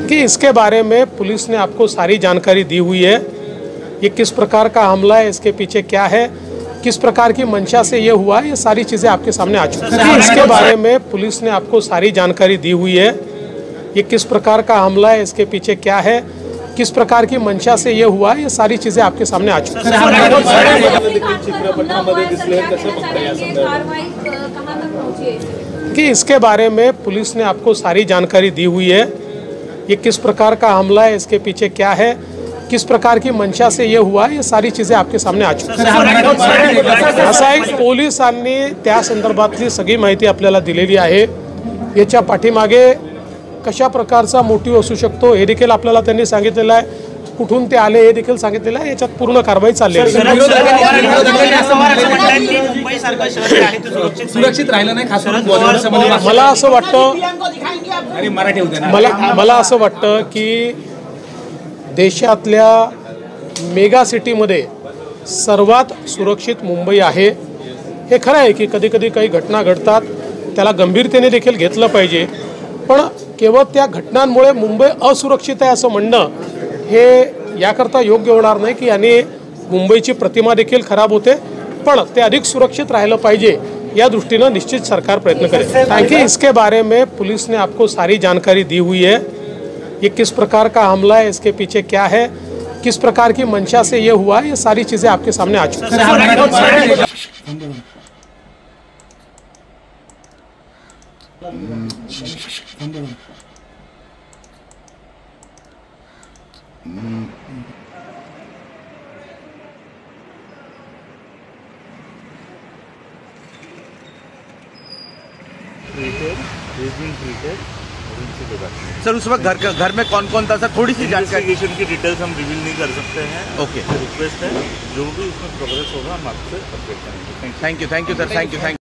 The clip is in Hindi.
कि इसके बारे में पुलिस ने आपको सारी जानकारी दी हुई है। ये किस प्रकार का हमला है, इसके पीछे क्या है, किस प्रकार की मंशा से ये हुआ, ये सारी चीज़ें आपके सामने आ चुकी हैं। इसके बारे में पुलिस ने आपको सारी जानकारी दी हुई है। ये किस प्रकार का हमला है, इसके पीछे क्या है, किस प्रकार की मंशा से ये हुआ, ये सारी चीज़ें आपके सामने आ चुकी हैं। कि इसके बारे में पुलिस ने आपको सारी जानकारी दी हुई है। ये किस प्रकार का हमला है, इसके पीछे क्या है, किस प्रकार की मंशा से ये हुआ, ये सारी चीज़ें आपके सामने आ चुकी हैं। असं आहे, पोलिसांनी त्या संदर्भातली सगळी माहिती आपल्याला दिलेली आहे। याच्या पाठीमागे कशा प्रकारचा मोटिव्ह असू शकतो हे देखील आपल्याला त्यांनी सांगितलेलं आहे। कुठून ते आले हे देखील सांगितलेलं आहे। याच्यात पूर्ण कारवाई चालली आहे। सुरक्षित राहिलं नाही, खास करून मला असं वाटतं की देशातल्या मेगा सिटीमध्ये सर्वात सुरक्षित मुंबई आहे। हे खरं आहे की कधी कधी काही घटना घडतात, त्याला गंभीरतेने देखील घेतलं पाहिजे, पण केवळ त्या घटनांमुळे मुंबई असुरक्षित आहे असं म्हणणं हे याकरता योग्य होणार नाही की याने मुंबईची प्रतिमा देखील खराब होते, पण ते अधिक सुरक्षित राहिलं पाहिजे या दृष्टीने निश्चित सरकार प्रयत्न करेगा। ताकि इसके बारे में पुलिस ने आपको सारी जानकारी दी हुई है। ये किस प्रकार का हमला है, इसके पीछे क्या है, किस प्रकार की मंशा से ये हुआ, ये सारी चीज़ें आपके सामने आ चुकी हैं। सर उस वक्त घर में कौन कौन था सर, थोड़ी सी जानकारी की डिटेल्स हम रिवील नहीं कर सकते हैं। ओके, रिक्वेस्ट है, जो भी इसमें प्रोग्रेस होगा हम आपसे अपडेट करेंगे। Thank you sir, thank you.